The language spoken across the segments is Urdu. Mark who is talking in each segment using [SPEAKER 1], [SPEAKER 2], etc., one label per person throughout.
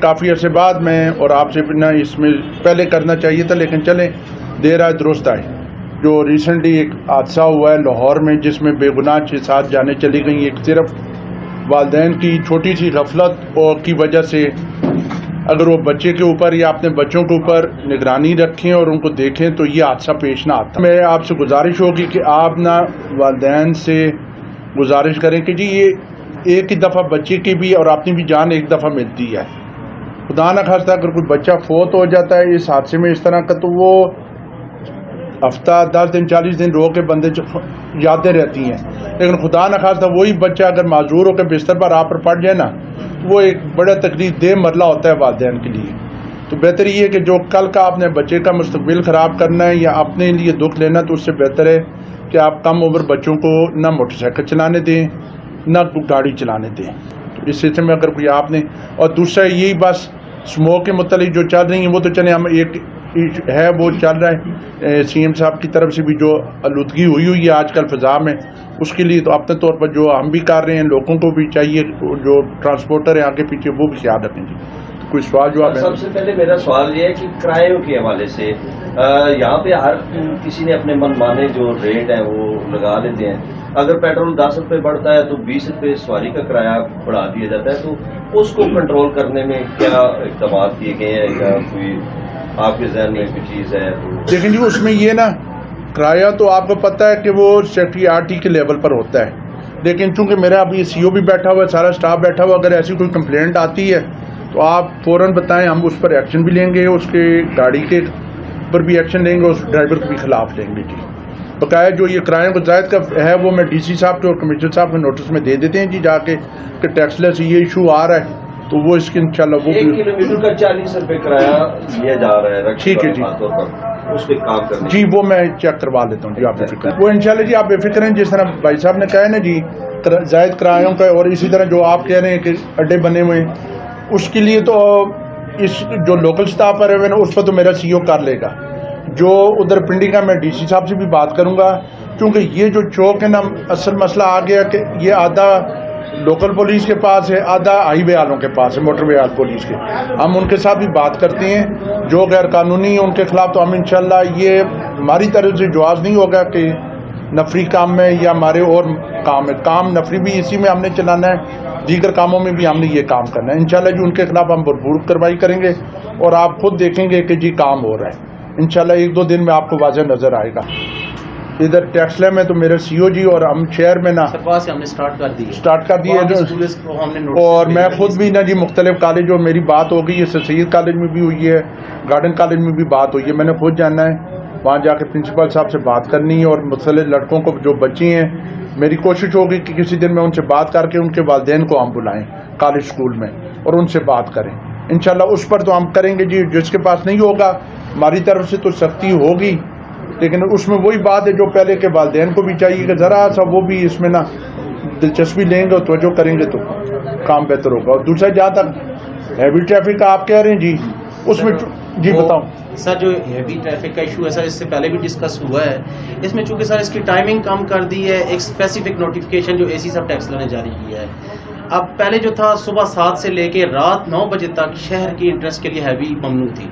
[SPEAKER 1] کافی عرصے بعد میں اور آپ سے نہ اس میں پہلے کرنا چاہیے تھا، لیکن چلیں دیر آئے درست آئے۔ جو ریسنٹلی ایک حادثہ ہوا ہے لاہور میں جس میں بے گناہ 6-7 جانیں چلی گئیں، ایک صرف والدین کی چھوٹی سی غفلت اور کی وجہ سے، اگر وہ بچے کے اوپر یا اپنے بچوں کے اوپر نگرانی رکھیں اور ان کو دیکھیں تو یہ حادثہ پیش نہ آتا۔ میں آپ سے گزارش ہوگی کہ آپ نہ والدین سے گزارش کریں کہ جی یہ ایک ہی دفعہ بچے کی بھی اور اپنی بھی جان ایک دفعہ ملتی ہے۔ خدا نہ خواستہ اگر کوئی بچہ فوت ہو جاتا ہے اس حادثے میں اس طرح کا تو وہ ہفتہ 10 دن 40 دن رو کے بندے یادیں رہتی ہیں، لیکن خدا نہ خواستہ وہی بچہ اگر معذور ہو کے بستر پر آپ پر پڑ جائے نا، وہ ایک بڑا تکلیف دہ مرحلہ ہوتا ہے والدین کے لیے۔ تو بہتر یہ ہے کہ جو کل کا اپنے بچے کا مستقبل خراب کرنا ہے یا اپنے لیے دکھ لینا، تو اس سے بہتر ہے کہ آپ کم عمر بچوں کو نہ موٹر سائیکل چلانے دیں نہ گاڑی چلانے دیں۔ تو اس سلسلے میں اگر کوئی آپ نے، اور دوسرا یہی بس اسموک کے متعلق جو چل رہی ہیں وہ تو چلیں ہم ایک ہے وہ چل رہا ہے، سی ایم صاحب کی طرف سے بھی جو آلودگی ہوئی ہے آج کل فضا میں، اس کے لیے تو اپنے طور پر جو ہم بھی کر رہے ہیں، لوگوں کو بھی چاہیے جو ٹرانسپورٹر ہیں آگے پیچھے وہ بھی خیال رکھیں۔ جی کوئی سوال جواب ہے؟
[SPEAKER 2] سب سے پہلے میرا سوال یہ ہے کہ کرایوں کے حوالے سے یہاں پہ ہر کسی نے اپنے من مانے جو ریٹ ہیں وہ لگا لیتے ہیں۔ اگر پیٹرول 10 روپے بڑھتا ہے تو 20 روپے سواری کا کرایہ بڑھا دیا جاتا ہے، تو اس کو کنٹرول کرنے میں کیا اقدامات کیے گئے ہیں یا کوئی آپ کے ذہن میں کوئی چیز ہے؟
[SPEAKER 1] لیکن جی اس میں یہ نا کرایہ تو آپ کو پتہ ہے کہ وہ سیکٹری آر ٹی کے لیول پر ہوتا ہے، لیکن چونکہ میرا ابھی سی او بھی بیٹھا ہوا ہے، سارا اسٹاف بیٹھا ہوا، اگر ایسی کوئی کمپلینٹ آتی ہے تو آپ فوراً بتائیں، ہم اس پر ایکشن بھی لیں گے، اس کے گاڑی کے پر بھی ایکشن لیں گے، اس ڈرائیور کے بھی خلاف لیں گے۔ جی بقایا جو یہ کرایوں کو زائد کا ہے وہ میں ڈی سی صاحب کے اور کمشنر صاحب کے نوٹس میں دے دیتے ہیں جی جا کے کہ ٹیکس لیس یہ ایشو آ رہا ہے تو وہ اس کی انشاءاللہ وہ
[SPEAKER 2] 1 کلومیٹر کا 40 روپے کرایہ لیا جا رہا ہے۔
[SPEAKER 1] ٹھیک ہے جی،
[SPEAKER 2] اس پہ کام کرنا
[SPEAKER 1] جی وہ میں چیک کروا لیتا ہوں جی، آپ بے فکر وہ انشاءاللہ جی آپ بے فکر ہیں۔ جس طرح بھائی صاحب نے کہا ہے نا جی زائد کرایوں کا، اور اسی طرح جو آپ کہہ رہے ہیں کہ اڈے بنے ہوئے ہیں، اس کے لیے تو اس جو لوکل سٹاف پر ہے اس پر تو میرا سی او کر لے گا۔ جو ادھر پنڈی کا میں ڈی سی صاحب سے بھی بات کروں گا، کیونکہ یہ جو چوک ہے نا اصل مسئلہ آ گیا کہ یہ آدھا لوکل پولیس کے پاس ہے، آدھا ہائی وے والوں کے پاس ہے، موٹر وے وال پولیس کے۔ ہم ان کے ساتھ بھی بات کرتے ہیں، جو غیر قانونی ہیں ان کے خلاف تو ہم انشاءاللہ یہ ہماری طرف سے جواز نہیں ہوگا کہ نفری کام میں یا ہمارے اور کام ہے، کام نفری بھی اسی میں ہم نے چلانا ہے، دیگر کاموں میں بھی ہم نے یہ کام کرنا ہے انشاءاللہ جی۔ ان کے خلاف ہم بھرپور کارروائی کریں گے اور آپ خود دیکھیں گے کہ جی کام ہو رہا ہے انشاءاللہ، 1-2 دن میں آپ کو واضح نظر آئے گا۔ ادھر ٹیکسلا میں تو میرے سی او جی اور ہم شہر میں نا
[SPEAKER 3] ہم نے اسٹارٹ کر دی
[SPEAKER 1] اور میں خود بھی نا جی مختلف کالج، اور میری بات ہو گئی ہے سید کالج میں بھی ہوئی ہے، گارڈن کالج میں بھی بات ہوئی ہے، میں نے خود جانا ہے وہاں جا کے پرنسپل صاحب سے بات کرنی ہے، اور مختلف لڑکوں کو جو بچے ہیں میری کوشش ہوگی کہ کسی دن میں ان سے بات کر کے ان کے والدین کو ہم بلائیں کالج اسکول میں اور ان سے بات کریں انشاءاللہ۔ اس پر تو ہم کریں گے جی، جس کے پاس نہیں ہوگا ہماری طرف سے تو سختی ہوگی، لیکن اس میں وہی بات ہے جو پہلے کے والدین کو بھی چاہیے کہ ذرا سا وہ بھی اس میں نا دلچسپی لیں گے اور توجہ کریں گے تو کام بہتر ہوگا۔ اور دوسرا جہاں تک ہیوی ٹریفک کا آپ کہہ رہے ہیں جی، اس میں جی بتاؤں
[SPEAKER 3] سر جو ہیوی ٹریفک کا ایشو ہے سر، اس سے پہلے بھی ڈسکس ہوا ہے، اس میں چونکہ سر اس کی ٹائمنگ کم کر دی ہے، ایک اسپیسیفک نوٹیفکیشن جو اے سی سب ٹیکس نے جاری کیا ہے۔ اب پہلے جو تھا صبح 7 سے لے کے رات 9 بجے تک شہر کی انٹرسٹ کے لیے ہیوی ممنوع تھی،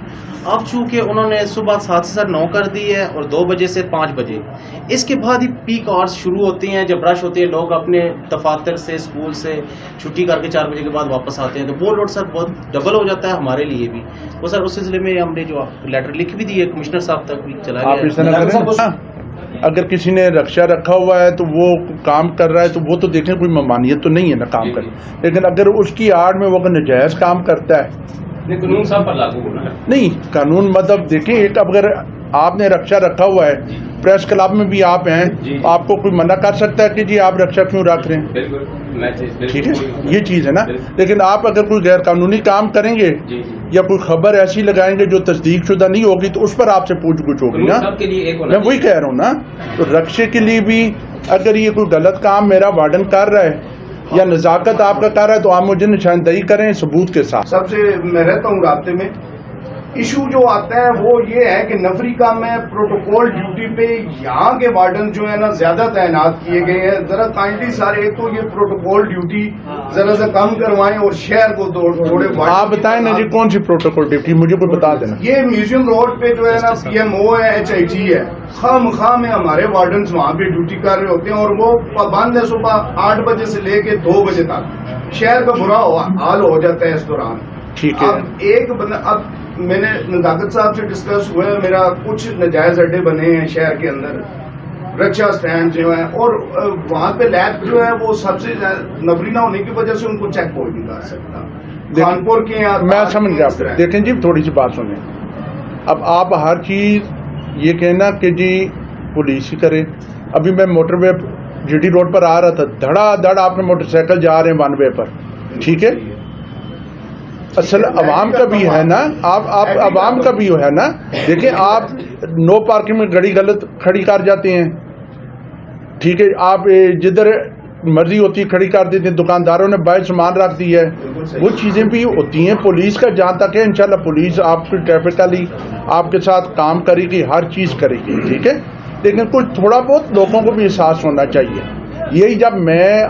[SPEAKER 3] اب چونکہ انہوں نے صبح 7 سے 9 کر دی ہے اور 2 بجے سے 5 بجے، اس کے بعد ہی پیک آورس شروع ہوتے ہیں جب رش ہوتے ہیں، لوگ اپنے دفاتر سے اسکول سے چھٹی کر کے 4 بجے کے بعد واپس آتے ہیں، تو وہ لوڈ سر بہت ڈبل ہو جاتا ہے ہمارے لیے بھی۔ وہ سر اس سلسلے میں ہم نے جو لیٹر لکھ بھی دی ہے کمشنر صاحب تک بھی چلا گیا۔
[SPEAKER 1] اگر کسی نے رکشہ رکھا ہوا ہے تو وہ کام کر رہا ہے تو وہ تو دیکھیں کوئی ممانعت تو نہیں ہے نا کام کرنے، لیکن اگر اس کی آڑ میں وہ ناجائز کام کرتا ہے
[SPEAKER 2] قانون صاحب پر لاگو ہونا ہے۔
[SPEAKER 1] نہیں قانون مطلب دیکھیں، ایک اگر آپ نے رکشہ رکھا ہوا ہے، پریس کلب میں بھی آپ ہیں، آپ کو کوئی منع کر سکتا ہے کہ جی آپ رکشہ کیوں رکھ رہے ہیں؟ ٹھیک ہے یہ چیز ہے نا، لیکن آپ اگر کوئی غیر قانونی کام کریں گے یا کوئی خبر ایسی لگائیں گے جو تصدیق شدہ نہیں ہوگی تو اس پر آپ سے پوچھ گچھ ہوگی نا، میں وہی کہہ رہا ہوں نا۔ تو رکشے کے لیے بھی اگر یہ کوئی غلط کام میرا وارڈن کر رہا ہے یا نزاکت آپ کا کر رہا ہے تو آپ مجھے نشاندہی کریں ثبوت کے ساتھ۔
[SPEAKER 4] سب سے میں رہتا ہوں رابطے میں، ایشو جو آتا ہے وہ یہ ہے کہ نفری کام ہے، پروٹوکول ڈیوٹی پہ یہاں کے وارڈن جو ہے نا زیادہ تعینات کیے گئے ہیں. ذرا کائنڈلی سارے ایک تو یہ پروٹوکول ڈیوٹی ذرا سا کم کروائیں اور شہر کو تھوڑے
[SPEAKER 1] آپ بتائیں نا جی کون سی پروٹوکول ڈیوٹی مجھے کوئی بتا دینا.
[SPEAKER 4] یہ میوزیم روڈ پہ جو ہے نا پی ایم او ہے، HIG ہے، خواہ میں ہمارے وارڈنز وہاں پہ ڈیوٹی کر رہے ہوتے ہیں اور وہ پابند ہے صبح 8 بجے سے لے کے 2 بجے تک. شہر کا برا حال ہو جاتا ہے اس دوران.
[SPEAKER 1] ٹھیک ہے.
[SPEAKER 4] اب ایک بندہ، اب میں نے نزاکت صاحب سے ڈسکس ہوا ہے، میرا کچھ نجائز اڈے بنے ہیں شہر کے اندر، رکشا اسٹینڈ جو ہے، اور وہاں پہ لیب جو ہے وہ سب سے نفری نہ ہونے کی وجہ سے ان کو چیک کوئی نہیں کر سکتا. کانپور کے
[SPEAKER 1] میں سمجھ گیا. دیکھیں جی تھوڑی سی بات سنیں. اب آپ ہر چیز یہ کہنا کہ جی پولیس ہی کرے. ابھی میں موٹر وے GT روڈ پر آ رہا تھا، دھڑا دھڑ آپ نے موٹر سائیکل جا رہے ہیں 1 وے پر. ٹھیک ہے، اصل عوام کا بھی ہے نا، آپ عوام کا بھی ہے نا. دیکھیں آپ نو پارکنگ میں گاڑی غلط کھڑی کر جاتے ہیں. ٹھیک ہے، آپ جدھر مرضی ہوتی ہے کھڑی کر دیتے ہیں. دکانداروں نے باہر سامان رکھ دی ہے، وہ چیزیں بھی ہوتی ہیں. پولیس کا جہاں تک ہے انشاءاللہ پولیس آپ کی ٹریفکلی آپ کے ساتھ کام کرے گی، ہر چیز کرے گی. ٹھیک ہے، لیکن کچھ تھوڑا بہت لوگوں کو بھی احساس ہونا چاہیے. یہی جب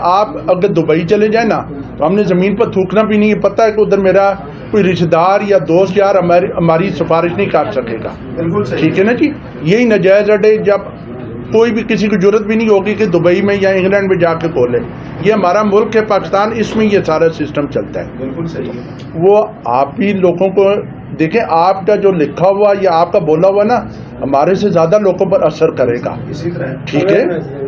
[SPEAKER 1] آپ اگر دبئی چلے جائیں نا تو ہم نے زمین پر تھوکنا بھی نہیں. پتہ ہے کہ ادھر میرا کوئی رشتہ دار یا دوست یار ہماری سفارش نہیں کر سکے گا. ٹھیک ہے نا جی. یہی نجائز اڈے جب کوئی بھی کسی کو ضرورت بھی نہیں ہوگی کہ دبئی میں یا انگلینڈ میں جا کے کھولے. یہ ہمارا ملک ہے پاکستان، اس میں یہ سارا سسٹم چلتا ہے.
[SPEAKER 4] بالکل صحیح ہے.
[SPEAKER 1] وہ آپ بھی لوگوں کو دیکھیں، آپ کا جو لکھا ہوا یا آپ کا بولا ہوا نا ہمارے سے زیادہ لوگوں پر اثر کرے گا.
[SPEAKER 4] اسی طرح
[SPEAKER 1] ٹھیک ہے،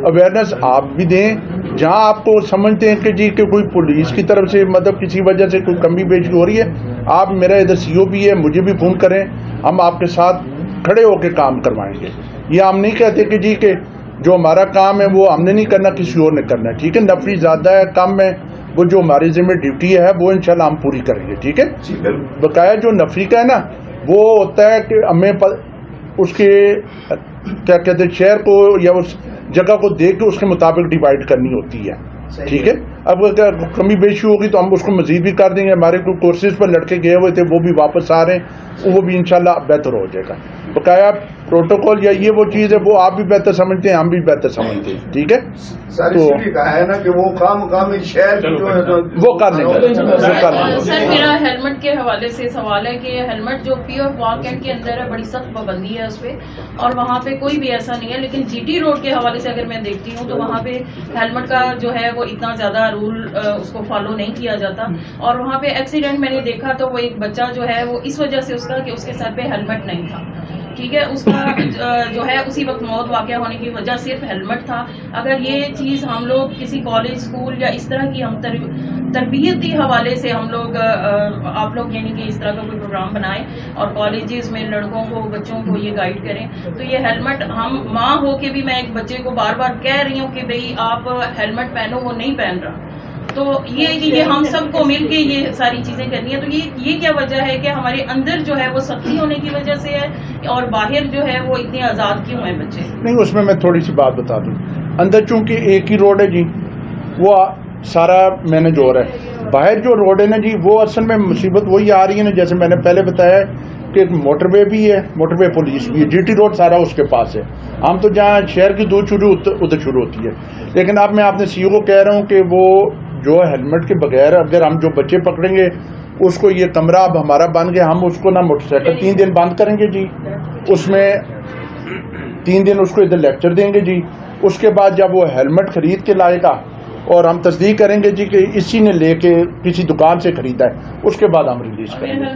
[SPEAKER 1] اویئرنیس آپ بھی دیں. جہاں آپ کو سمجھتے ہیں کہ جی کہ کوئی پولیس کی طرف سے مطلب کسی وجہ سے کوئی کمی بیشی ہو رہی ہے، آپ میرا ادھر CO بھی ہے، مجھے بھی فون کریں، ہم آپ کے ساتھ کھڑے ہو کے کام کروائیں گے. یہ ہم نہیں کہتے کہ جی کہ جو ہمارا کام ہے وہ ہم نے نہیں کرنا، کسی اور نے کرنا ہے. ٹھیک ہے، نفری زیادہ ہے کم ہے، وہ جو ہماری ذمہ ڈیوٹی ہے وہ انشاءاللہ ہم پوری کریں گے. ٹھیک ہے. بقایا جو نفری کا ہے نا وہ ہوتا ہے کہ ہمیں اس کے کیا کہتے ہیں شہر کو یا اس جگہ کو دیکھ کے اس کے مطابق ڈیوائڈ کرنی ہوتی ہے. ٹھیک ہے. اب اگر کمی بیشی ہوگی تو ہم اس کو مزید بھی کر دیں گے. ہمارے کوئی کورسز پر لڑکے گئے ہوئے تھے وہ بھی واپس آ رہے ہیں، وہ بھی انشاءاللہ بہتر ہو جائے گا. بقایا پروٹوکول یا یہ وہ چیز ہے وہ آپ بھی بہتر سمجھتے ہیں، ہم بھی بہتر سمجھتے ہیں. ٹھیک ہے،
[SPEAKER 4] تو کہا ہے نا کہ وہ کام شہر جو ہے
[SPEAKER 1] وہ کر لیں گے.
[SPEAKER 5] سر میرا ہیلمٹ کے حوالے سے سوال ہے کہ ہیلمٹ جو PO واک اینڈ کے اندر ہے بڑی سخت پابندی ہے اس پہ، اور وہاں پہ کوئی بھی ایسا نہیں ہے. لیکن GT روڈ کے حوالے سے اگر میں دیکھتی ہوں تو وہاں پہ ہیلمٹ کا جو ہے وہ اتنا زیادہ رول اس کو فالو نہیں کیا جاتا. اور وہاں پہ ایکسیڈنٹ میں نے دیکھا تو وہ ایک بچہ جو ہے وہ اس وجہ سے اس کا کہ اس کے سر پہ ہیلمٹ نہیں تھا. ٹھیک ہے، اس کا جو ہے اسی وقت موت واقع ہونے کی وجہ صرف ہیلمٹ تھا. اگر یہ چیز ہم لوگ کسی کالج اسکول یا اس طرح کی ہم تربیتی حوالے سے ہم لوگ آپ لوگ یعنی کہ اس طرح کا کوئی پروگرام بنائیں اور کالجز میں لڑکوں کو بچوں کو یہ گائیڈ کریں تو یہ ہیلمٹ، ہم ماں ہو کے بھی میں ایک بچے کو بار بار کہہ رہی ہوں کہ بھئی آپ ہیلمٹ پہنو، وہ نہیں پہن رہا. تو یہ کہ یہ ہم سب کو مل کے یہ ساری چیزیں کرنی ہے. تو یہ کیا وجہ ہے کہ ہمارے اندر جو ہے وہ سختی ہونے کی وجہ سے ہے اور باہر جو ہے وہ اتنے آزاد کیوں ہیں بچے؟
[SPEAKER 1] نہیں، اس میں تھوڑی سی بات بتا دوں. اندر چونکہ ایک ہی روڈ ہے جی، وہ سارا مینج ہو رہا ہے. باہر جو روڈ ہے نا جی وہ اصل میں مصیبت وہی آ رہی ہے نا، جیسے میں نے پہلے بتایا کہ ایک موٹر وے بھی ہے، موٹر وے پولیس بھی ہے، GT روڈ سارا اس کے پاس ہے. ہم تو جہاں شہر کی دور شروع ادھر شروع ہوتی ہے. لیکن اب میں اپنے CO کو کہہ رہا ہوں کہ وہ جو ہیلمٹ کے بغیر اگر ہم جو بچے پکڑیں گے اس کو، یہ کمرہ اب ہمارا بن گیا، ہم اس کو نا موٹر سائیکل 3 دن بند کریں گے جی. اس میں 3 دن اس کو ادھر لیکچر دیں گے جی. اس کے بعد جب وہ ہیلمٹ خرید کے لائے گا اور ہم تصدیق کریں گے جی کہ اسی نے لے کے کسی دکان سے خریدا ہے، اس کے بعد ہم ریلیز کریں گے.